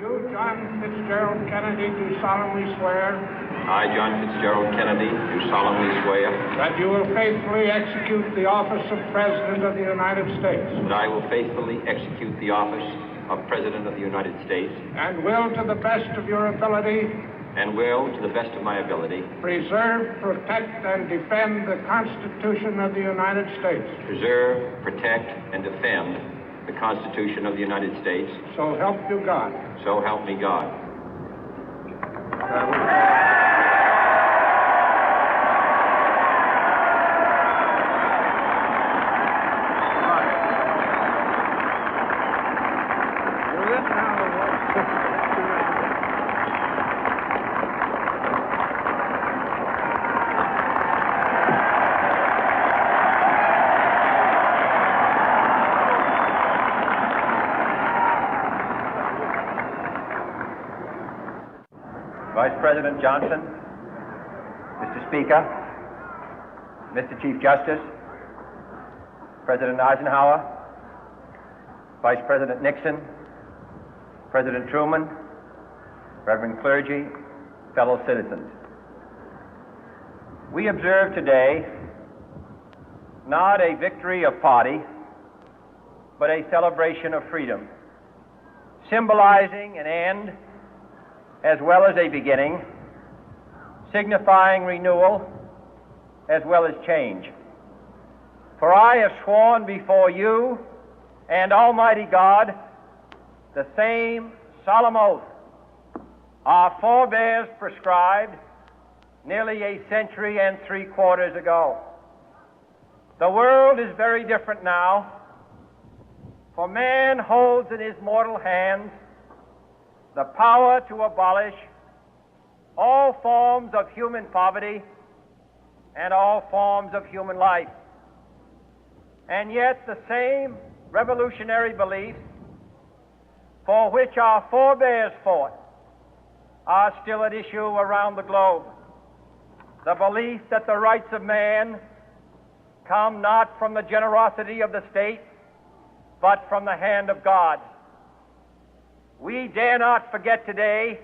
You, John Fitzgerald Kennedy, do solemnly swear. I, John Fitzgerald Kennedy, do solemnly swear. That you will faithfully execute the office of President of the United States. That I will faithfully execute the office of President of the United States. And will, to the best of your ability. And will, to the best of my ability. Preserve, protect, and defend the Constitution of the United States. Preserve, protect, and defend the Constitution of the United States. So help you God. So help me God. Vice President Johnson, Mr. Speaker, Mr. Chief Justice, President Eisenhower, Vice President Nixon, President Truman, Reverend clergy, fellow citizens. We observe today not a victory of party, but a celebration of freedom, symbolizing an end as well as a beginning, signifying renewal as well as change. For I have sworn before you and Almighty God the same solemn oath our forebears prescribed nearly a century and 3/4 ago. The world is very different now, for man holds in his mortal hands the power to abolish all forms of human poverty and all forms of human life. And yet the same revolutionary beliefs for which our forebears fought are still at issue around the globe. The belief that the rights of man come not from the generosity of the state, but from the hand of God. We dare not forget today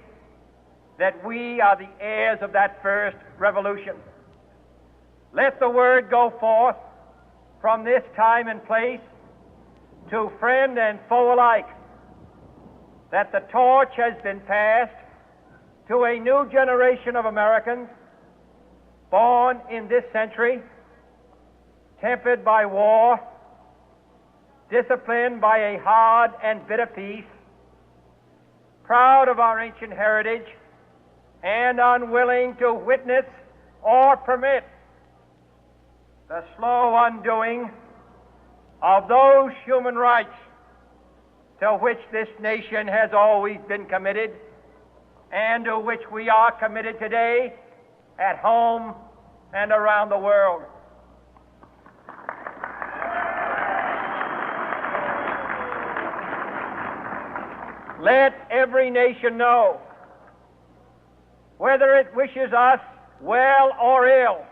that we are the heirs of that first revolution. Let the word go forth from this time and place to friend and foe alike that the torch has been passed to a new generation of Americans born in this century, tempered by war, disciplined by a hard and bitter peace, proud of our ancient heritage, and unwilling to witness or permit the slow undoing of those human rights to which this nation has always been committed and to which we are committed today at home and around the world. Let every nation know, whether it wishes us well or ill,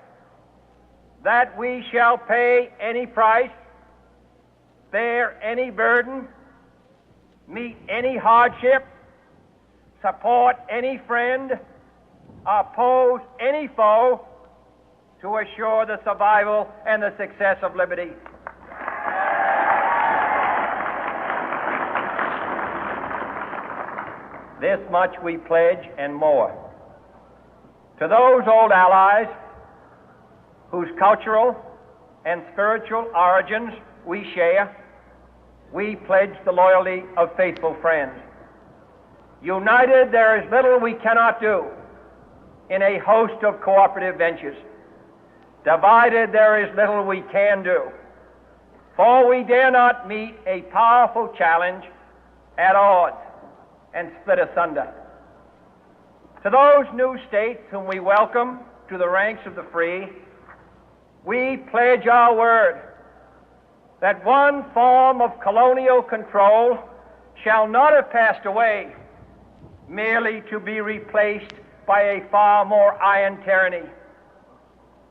that we shall pay any price, bear any burden, meet any hardship, support any friend, oppose any foe to assure the survival and the success of liberty. This much we pledge and more. To those old allies whose cultural and spiritual origins we share, we pledge the loyalty of faithful friends. United, there is little we cannot do in a host of cooperative ventures. Divided, there is little we can do, for we dare not meet a powerful challenge at odds and split asunder. To those new states whom we welcome to the ranks of the free, we pledge our word that one form of colonial control shall not have passed away merely to be replaced by a far more iron tyranny.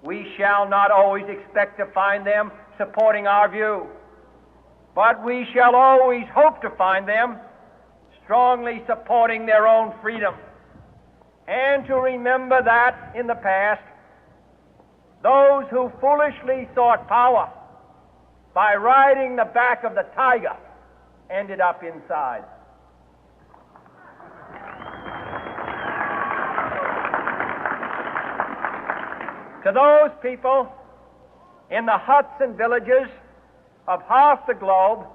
We shall not always expect to find them supporting our view, but we shall always hope to find them strongly supporting their own freedom, and to remember that in the past, those who foolishly sought power by riding the back of the tiger ended up inside. To those people in the huts and villages of half the globe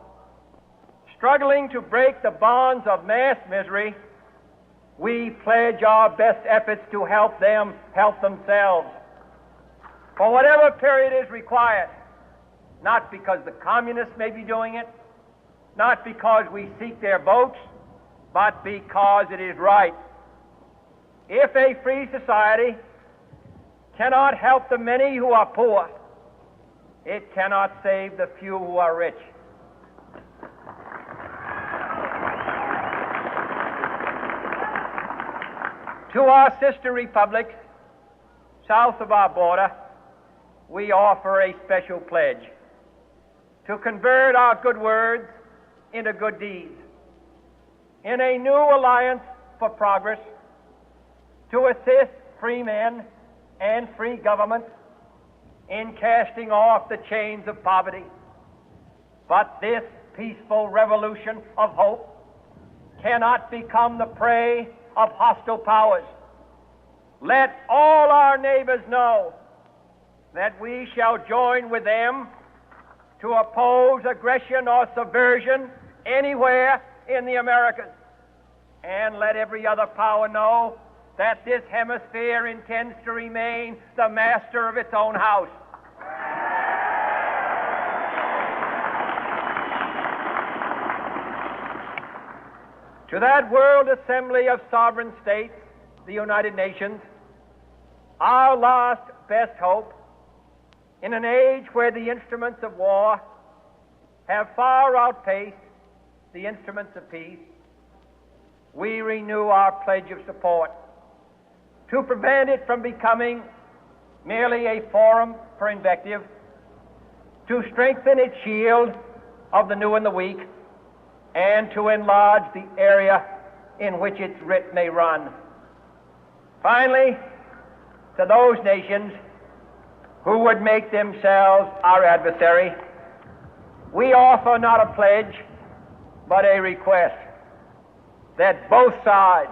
struggling to break the bonds of mass misery, we pledge our best efforts to help them help themselves for whatever period is required, not because the communists may be doing it, not because we seek their votes, but because it is right. If a free society cannot help the many who are poor, it cannot save the few who are rich. To our sister republics south of our border, we offer a special pledge to convert our good words into good deeds, in a new alliance for progress, to assist free men and free governments in casting off the chains of poverty. But this peaceful revolution of hope cannot become the prey of hostile powers. Let all our neighbors know that we shall join with them to oppose aggression or subversion anywhere in the Americas. And let every other power know that this hemisphere intends to remain the master of its own house. To that world assembly of sovereign states, the United Nations, our last best hope, in an age where the instruments of war have far outpaced the instruments of peace, we renew our pledge of support to prevent it from becoming merely a forum for invective, to strengthen its shield of the new and the weak, and to enlarge the area in which its writ may run. Finally, to those nations who would make themselves our adversary, we offer not a pledge, but a request that both sides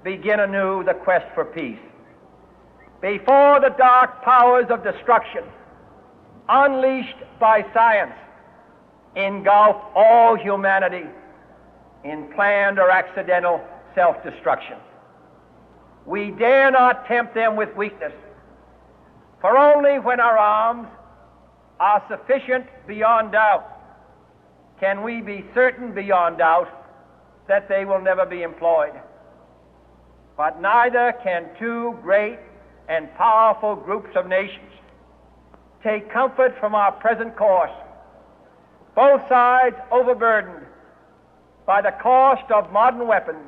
begin anew the quest for peace. Before the dark powers of destruction, unleashed by science, engulf all humanity in planned or accidental self-destruction, we dare not tempt them with weakness, for only when our arms are sufficient beyond doubt can we be certain beyond doubt that they will never be employed. But neither can two great and powerful groups of nations take comfort from our present course, both sides overburdened by the cost of modern weapons,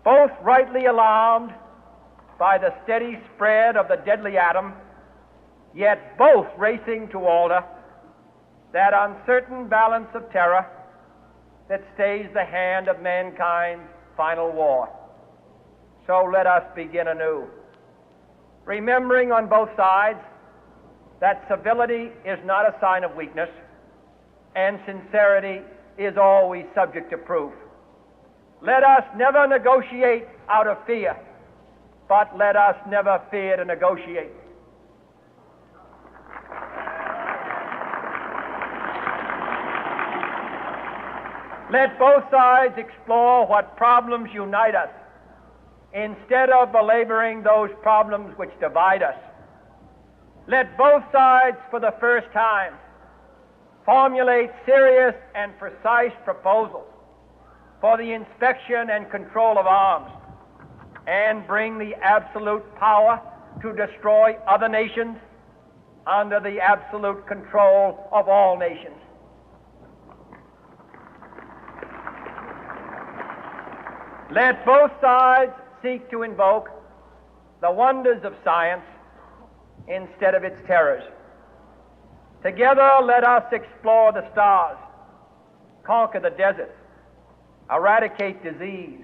both rightly alarmed by the steady spread of the deadly atom, yet both racing to alter that uncertain balance of terror that stays the hand of mankind's final war. So let us begin anew, remembering on both sides that civility is not a sign of weakness, and sincerity is always subject to proof. Let us never negotiate out of fear, but let us never fear to negotiate. Let both sides explore what problems unite us, instead of belaboring those problems which divide us. Let both sides, for the first time, formulate serious and precise proposals for the inspection and control of arms, and bring the absolute power to destroy other nations under the absolute control of all nations. Let both sides seek to invoke the wonders of science instead of its terrors. Together, let us explore the stars, conquer the deserts, eradicate disease,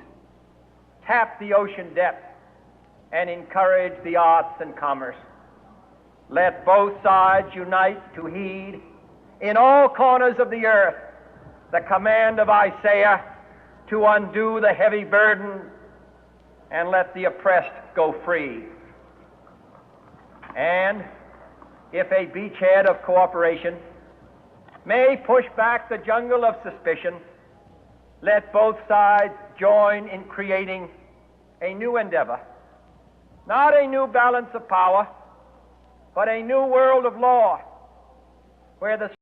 tap the ocean depths, and encourage the arts and commerce. Let both sides unite to heed in all corners of the earth the command of Isaiah to undo the heavy burden and let the oppressed go free. And if a beachhead of cooperation may push back the jungle of suspicion, let both sides join in creating a new endeavor, not a new balance of power, but a new world of law, where the